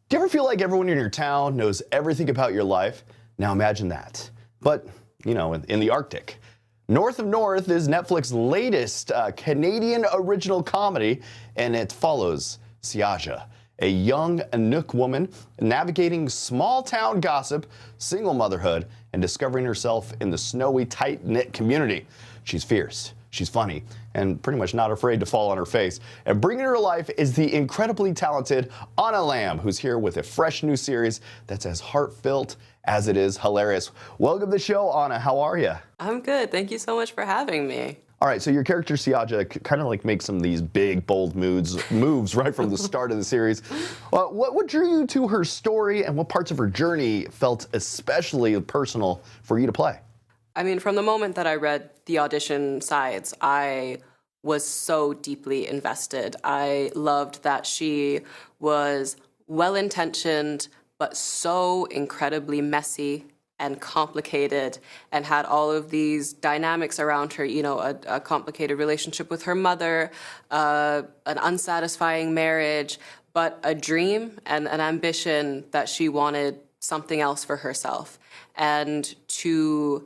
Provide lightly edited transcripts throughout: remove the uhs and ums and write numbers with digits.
Do you ever feel like everyone in your town knows everything about your life? Now imagine that. But, in the Arctic. North of North is Netflix's latest Canadian original comedy, and it follows Siaja, a young Inuk woman navigating small-town gossip, single motherhood, and discovering herself in the snowy, tight-knit community. She's fierce. She's funny and pretty much not afraid to fall on her face. And bringing her to life is the incredibly talented Anna Lambe, who's here with a fresh new series that's as heartfelt as it is hilarious. Welcome to the show, Anna. How are you? I'm good. Thank you so much for having me. All right, so your character Siaja kind of like makes some of these big, bold moves right from the start of the series. What drew you to her story, and what parts of her journey felt especially personal for you to play? I mean, from the moment that I read the audition sides, I was so deeply invested. I loved that she was well-intentioned, but so incredibly messy and complicated, and had all of these dynamics around her, a complicated relationship with her mother, an unsatisfying marriage, but a dream and an ambition that she wanted something else for herself. And to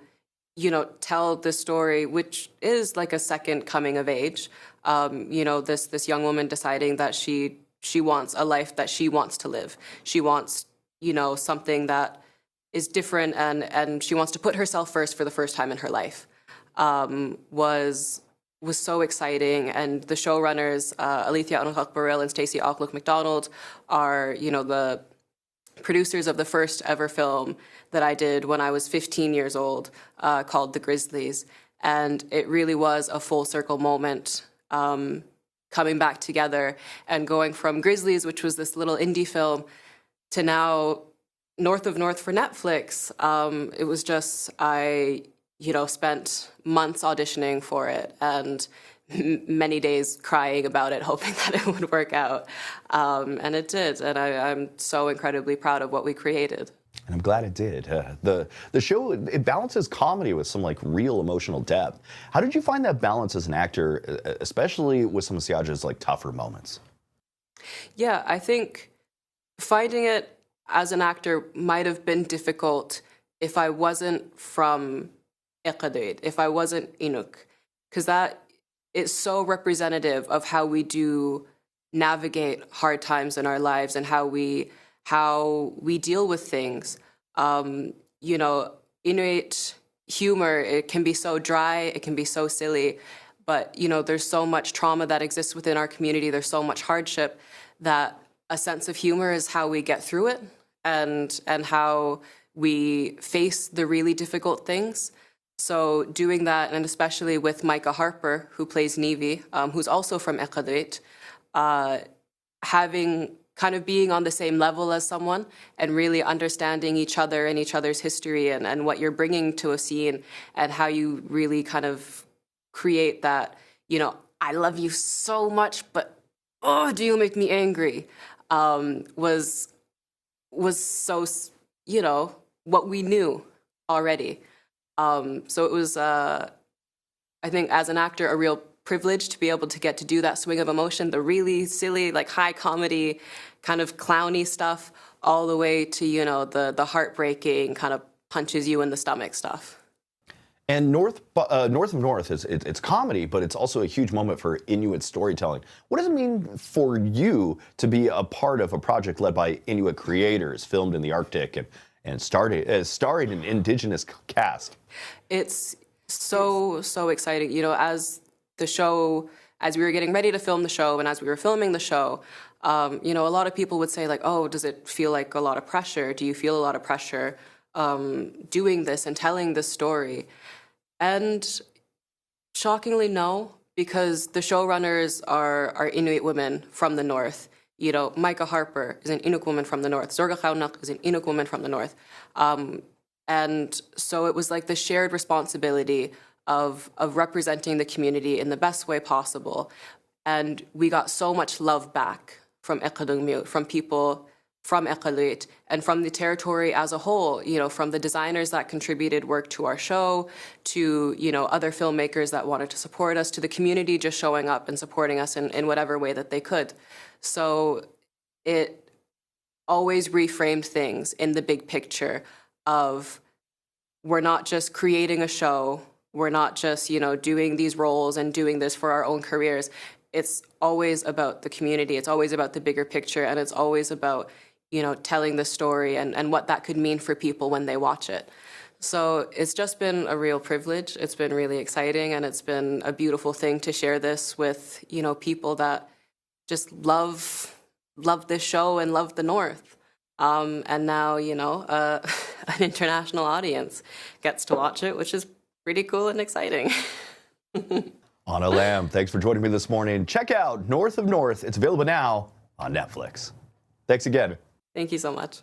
tell this story, which is like a second coming of age, this young woman deciding that she wants a life that she wants to live. She wants, something that is different, and she wants to put herself first for the first time in her life, was so exciting. And the showrunners, Alethea Onakak-Burrell and Stacey Aucklook-McDonald, are, the producers of the first ever film that I did when I was 15 years old, called The Grizzlies. And it really was a full circle moment, coming back together and going from Grizzlies, which was this little indie film, to now North of North for Netflix. It was just, I spent months auditioning for it and many days crying about it, hoping that it would work out. And it did. And I'm so incredibly proud of what we created. And I'm glad it did. The show, it balances comedy with some real emotional depth. How did you find that balance as an actor, especially with some of Siaja's tougher moments? Yeah, I think finding it as an actor might have been difficult if I wasn't from Iqaluit, if I wasn't Inuk, because that is so representative of how we do navigate hard times in our lives and how we deal with things. Inuit humor, it can be so dry, it can be so silly, but there's so much trauma that exists within our community. There's so much hardship that a sense of humor is how we get through it, and how we face the really difficult things. So doing that, and especially with Micah Harper, who plays Nevi, who's also from Iqaluit, being on the same level as someone and really understanding each other and each other's history and what you're bringing to a scene, and how you really kind of create that, I love you so much, but do you make me angry, was so, what we knew already. So it was, I think as an actor, a real privilege to be able to get to do that swing of emotion, the really silly, high comedy, kind of clowny stuff, all the way to, the heartbreaking, kind of punches you in the stomach stuff. And North of North, it's comedy, but it's also a huge moment for Inuit storytelling. What does it mean for you to be a part of a project led by Inuit creators, filmed in the Arctic, and starring an Indigenous cast? It's so exciting. As we were getting ready to film the show, and as we were filming the show, a lot of people would say does it feel like a lot of pressure? Do you feel a lot of pressure doing this and telling this story? And shockingly, no, because the showrunners are Inuit women from the North. Micah Harper is an Inuk woman from the North. Zorga Khaunak is an Inuk woman from the North. And so it was the shared responsibility of representing the community in the best way possible. And we got so much love back from Iqaluit, from people from Iqaluit, and from the territory as a whole, from the designers that contributed work to our show, to, other filmmakers that wanted to support us, to the community just showing up and supporting us in whatever way that they could. So it always reframed things in the big picture of, we're not just creating a show, we're not just, doing these roles and doing this for our own careers. It's always about the community. It's always about the bigger picture, and it's always about, telling the story and what that could mean for people when they watch it. So it's just been a real privilege. It's been really exciting, and it's been a beautiful thing to share this with, people that just love this show and love the North. And now, an international audience gets to watch it, which is pretty cool and exciting. Anna Lambe, thanks for joining me this morning. Check out North of North. It's available now on Netflix. Thanks again. Thank you so much.